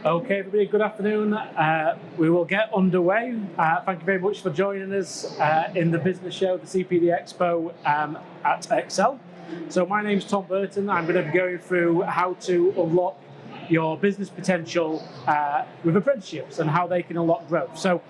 Okay, everybody, good afternoon. We will get underway. Thank you very much for joining us in the business show, the CPD Expo at Excel. So my name's Tom Burton. I'm going to be going through how to unlock your business potential with apprenticeships and how they can unlock growth. So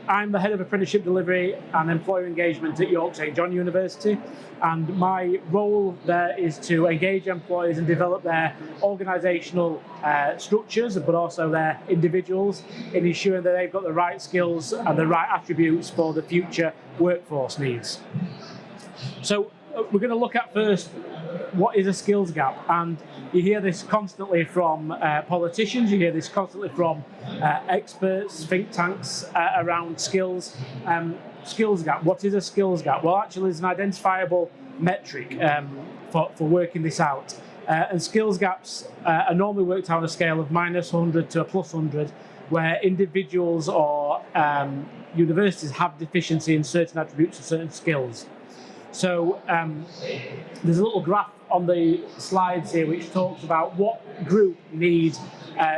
I'm the head of apprenticeship delivery and employer engagement at York St John University, and my role there is to engage employers and develop their organisational structures, but also their individuals, in ensuring that they've got the right skills and the right attributes for the future workforce needs. So we're going to look at first what is a skills gap, and you hear this constantly from politicians, you hear this constantly from experts, think tanks around skills. Skills gap, what is a skills gap? Well, actually there's an identifiable metric for working this out, and skills gaps are normally worked out on a scale of -100 to a +100, where individuals or universities have deficiency in certain attributes and certain skills. So there's a little graph on the slides here which talks about what group needs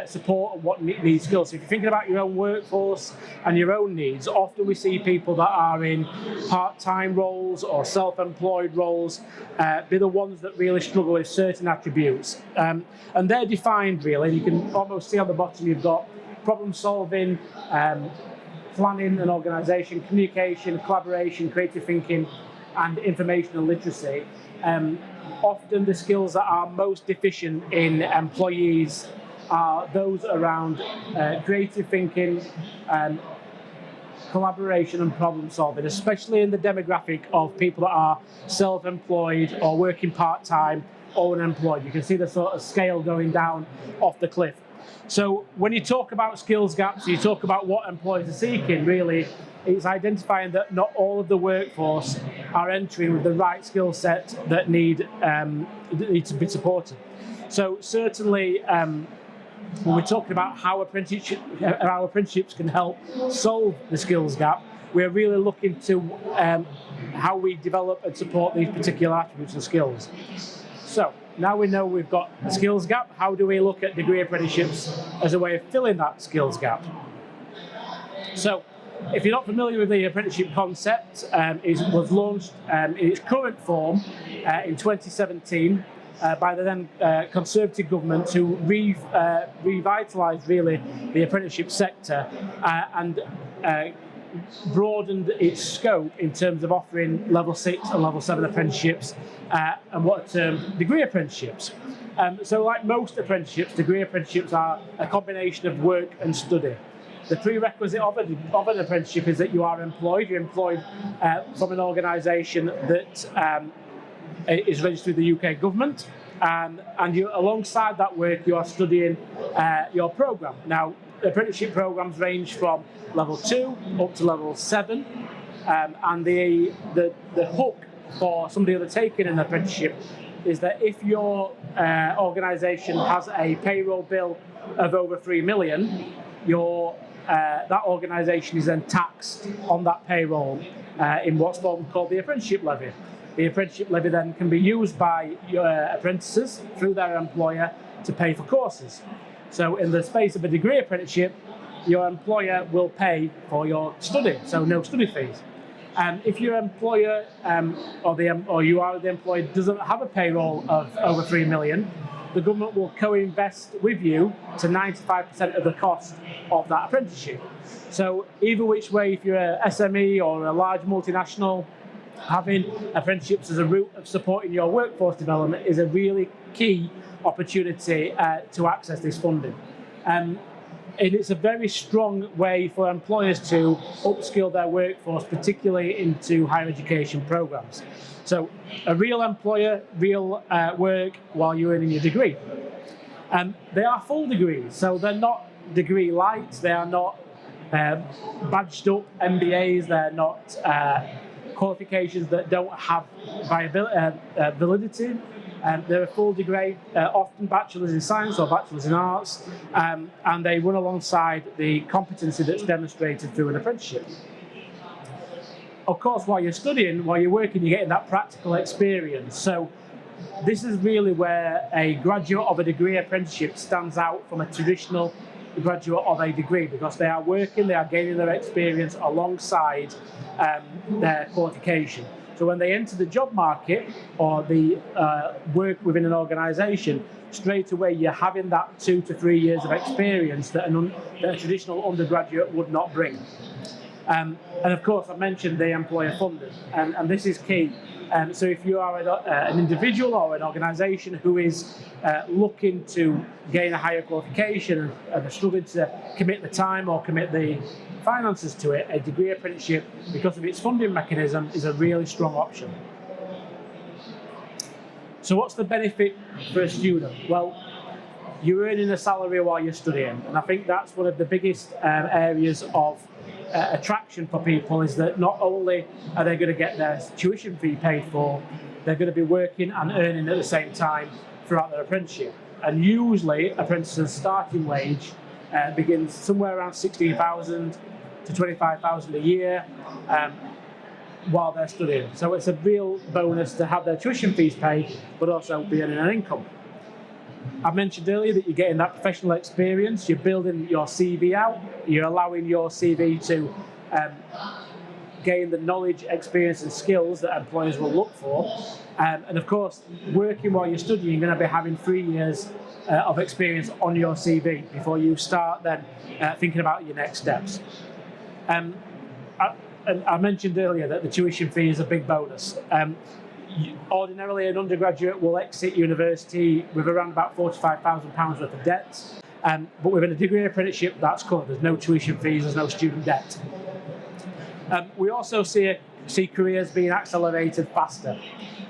support and what needs skills. So if you're thinking about your own workforce and your own needs, often we see people that are in part-time roles or self-employed roles be the ones that really struggle with certain attributes. And they're defined really. You can almost see on the bottom you've got problem solving, planning and organisation, communication, collaboration, creative thinking, and informational literacy. Often the skills that are most deficient in employees are those around creative thinking, collaboration and problem solving, especially in the demographic of people that are self-employed or working part-time or unemployed. You can see the sort of scale going down off the cliff. So when you talk about skills gaps, you talk about what employers are seeking, really, it's identifying that not all of the workforce are entering with the right skill set that need to be supported. So certainly, when we're talking about how apprenticeships can help solve the skills gap, we're really looking to how we develop and support these particular attributes and skills. So now we know we've got a skills gap, how do we look at degree apprenticeships as a way of filling that skills gap? So if you're not familiar with the apprenticeship concept, it was launched in its current form in 2017 by the then Conservative government to revitalise really the apprenticeship sector and broadened its scope in terms of offering level 6 and level 7 apprenticeships and what are termed degree apprenticeships. So like most apprenticeships, degree apprenticeships are a combination of work and study. The prerequisite of an apprenticeship is that you are employed. You're employed from an organisation that is registered with the UK government, and you, alongside that work, you are studying your programme. Now, apprenticeship programmes range from level 2 up to level 7, and the hook for somebody undertaking an apprenticeship is that if your organisation has a payroll bill of over 3 million, that organisation is then taxed on that payroll in what's called the apprenticeship levy. The apprenticeship levy then can be used by your apprentices through their employer to pay for courses. So in the space of a degree apprenticeship, your employer will pay for your study, so no study fees. If your employer or you are the employer doesn't have a payroll of over 3 million, the government will co-invest with you to 95% of the cost of that apprenticeship. So either which way, if you're a SME or a large multinational, having apprenticeships as a route of supporting your workforce development is a really key opportunity to access this funding. And it's a very strong way for employers to upskill their workforce, particularly into higher education programs. So a real employer, real work while you're earning your degree. They are full degrees, so they're not degree light, they are not badged up MBAs, they're not qualifications that don't have validity. They're a full degree, often bachelors in science or bachelors in arts, and they run alongside the competency that's demonstrated through an apprenticeship. Of course, while you're studying, while you're working, you're getting that practical experience. So this is really where a graduate of a degree apprenticeship stands out from a traditional graduate of a degree, because they are working, they are gaining their experience alongside their qualification. So when they enter the job market or the work within an organisation, straight away you're having that 2 to 3 years of experience that a traditional undergraduate would not bring. And of course, I mentioned the employer funded, and this is key. So if you are an individual or an organisation who is looking to gain a higher qualification and are struggling to commit the time or commit the finances to it, a degree apprenticeship, because of its funding mechanism, is a really strong option. So what's the benefit for a student? Well, you're earning a salary while you're studying, and I think that's one of the biggest areas of attraction for people, is that not only are they going to get their tuition fee paid for, they're going to be working and earning at the same time throughout their apprenticeship. And usually apprentices' starting wage begins somewhere around 16,000 to 25,000 a year while they're studying. So it's a real bonus to have their tuition fees paid, but also be earning an income. I mentioned earlier that you're getting that professional experience, you're building your CV out, you're allowing your CV to gain the knowledge, experience and skills that employers will look for. And of course, working while you're studying, you're going to be having 3 years of experience on your CV before you start then thinking about your next steps. I mentioned earlier that the tuition fee is a big bonus. Ordinarily, an undergraduate will exit university with around about £45,000 worth of debt, but within a degree apprenticeship, that's covered. There's no tuition fees, there's no student debt. We also see careers being accelerated faster.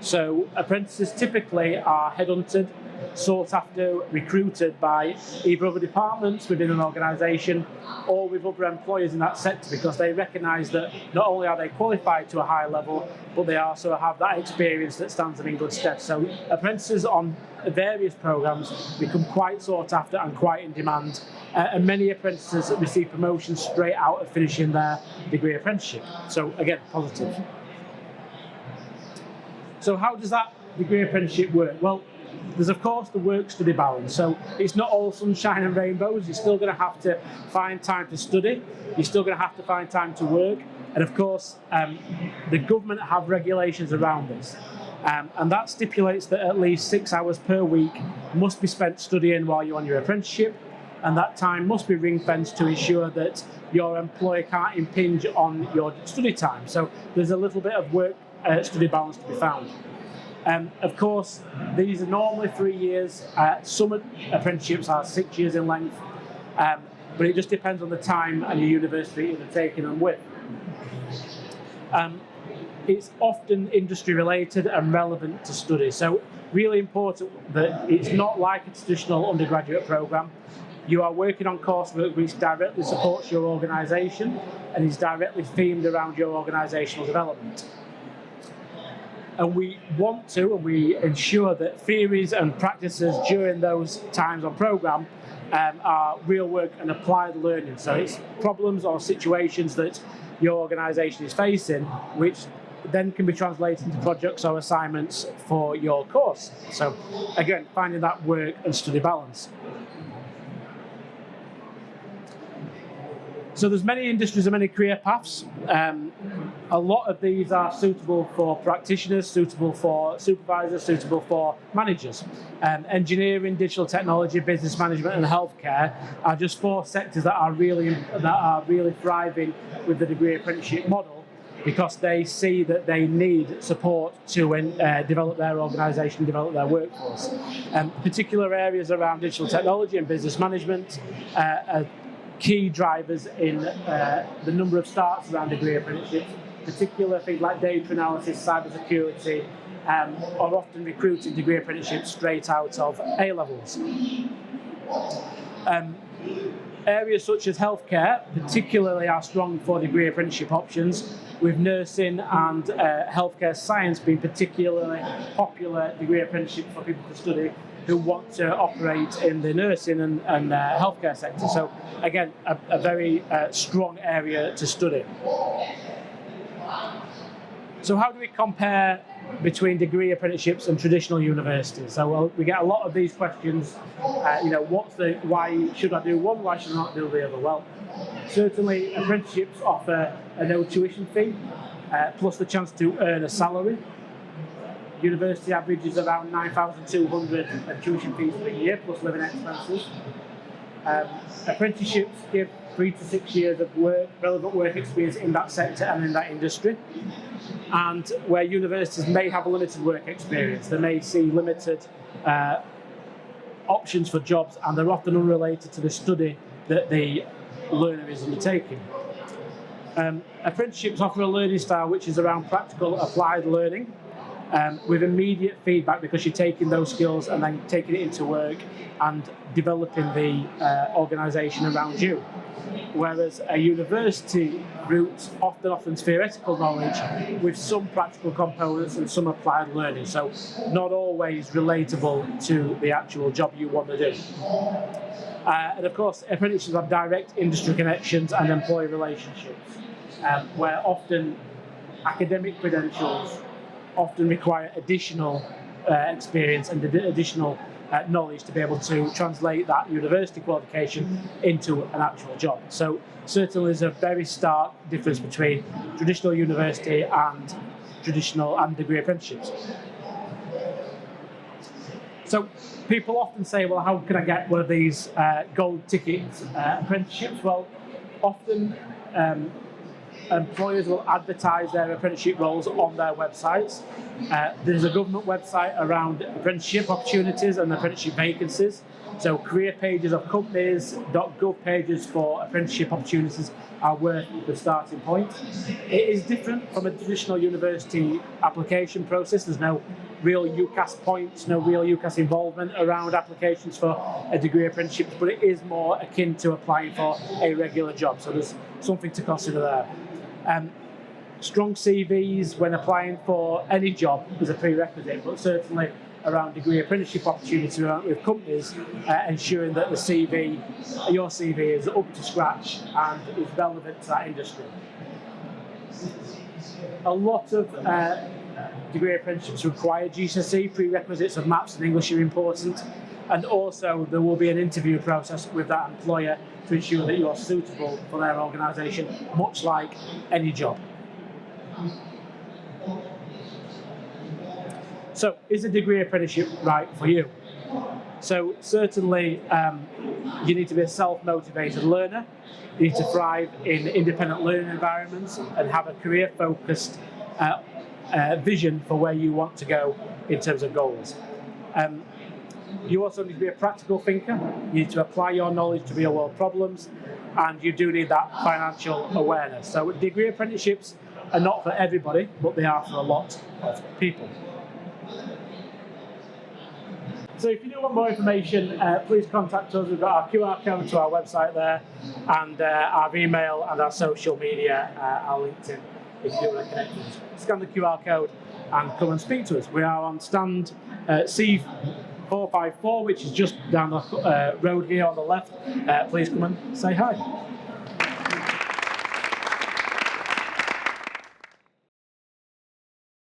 So apprentices typically are headhunted, sought after, recruited by either other departments within an organisation or with other employers in that sector, because they recognise that not only are they qualified to a high level, but they also have that experience that stands them in good stead. So apprentices on various programmes become quite sought after and quite in demand, and many apprentices receive promotions straight out of finishing their degree apprenticeship. So again, positive. So how does that degree apprenticeship work? Well, there's of course the work-study balance. So it's not all sunshine and rainbows. You're still going to have to find time to study. You're still going to have to find time to work. And of course, the government have regulations around this. And that stipulates that at least 6 hours per week must be spent studying while you're on your apprenticeship. And that time must be ring-fenced to ensure that your employer can't impinge on your study time. So there's a little bit of work-study balance to be found. Of course, these are normally 3 years. Some apprenticeships are 6 years in length, but it just depends on the time and your university you're taking them with. It's often industry related and relevant to study. So really important that it's not like a traditional undergraduate programme. You are working on coursework which directly supports your organisation and is directly themed around your organisational development. And we want to, and we ensure that theories and practices during those times on programme are real work and applied learning. So it's problems or situations that your organisation is facing, which then can be translated into projects or assignments for your course. So again, finding that work and study balance. So there's many industries and many career paths. A lot of these are suitable for practitioners, suitable for supervisors, suitable for managers. Engineering, digital technology, business management, and healthcare are just 4 sectors that are really thriving with the degree apprenticeship model, because they see that they need support to develop their organisation, develop their workforce. Particular areas around digital technology and business management are key drivers in the number of starts around degree apprenticeships. Particular things like data analysis, cybersecurity, are often recruiting degree apprenticeships straight out of A-levels. Areas such as healthcare particularly are strong for degree apprenticeship options, with nursing and healthcare science being particularly popular degree apprenticeships for people to study who want to operate in the nursing and healthcare sector. So again, a very strong area to study. So how do we compare between degree apprenticeships and traditional universities. So we get a lot of these questions. Why should I do one? Why should I not do the other? Well, certainly apprenticeships offer a no tuition fee, plus the chance to earn a salary. University averages around 9,200 tuition fees per year, plus living expenses. Apprenticeships give 3 to 6 years of relevant work experience in that sector and in that industry. And where universities may have a limited work experience, they may see limited options for jobs, and they're often unrelated to the study that the learner is undertaking. Apprenticeships offer a learning style which is around practical applied learning, with immediate feedback, because you're taking those skills and then taking it into work and developing the organisation around you. Whereas a university route often offers theoretical knowledge with some practical components and some applied learning, so not always relatable to the actual job you want to do. And of course, apprenticeships have direct industry connections and employee relationships, where often academic credentials often require additional experience and additional knowledge to be able to translate that university qualification into an actual job. So certainly there's a very stark difference between traditional university and traditional and degree apprenticeships. So people often say, well, how can I get one of these gold ticket apprenticeships? Well, often employers will advertise their apprenticeship roles on their websites. There's a government website around apprenticeship opportunities and apprenticeship vacancies. So career pages of companies, .gov pages for apprenticeship opportunities are worth the starting point. It is different from a traditional university application process. There's no real UCAS points, no real UCAS involvement around applications for a degree apprenticeship, but it is more akin to applying for a regular job. So there's something to consider there. Strong CVs when applying for any job is a prerequisite, but certainly around degree apprenticeship opportunities with companies, ensuring that your CV is up to scratch and is relevant to that industry. A lot of degree apprenticeships require GCSE. Prerequisites of maths and English are important, and also there will be an interview process with that employer to ensure that you are suitable for their organisation, much like any job. So, is a degree apprenticeship right for you? So, certainly you need to be a self-motivated learner. You need to thrive in independent learning environments and have a career-focused vision for where you want to go in terms of goals. You also need to be a practical thinker. You need to apply your knowledge to real-world problems, and you do need that financial awareness. So degree apprenticeships are not for everybody, but they are for a lot of people. So if you do want more information, please contact us. We've got our QR code to our website there, and our email and our social media, our LinkedIn, if you do want to connect with us. Scan the QR code and come and speak to us. We are on stand C454, which is just down the road here on the left. Please come and say hi.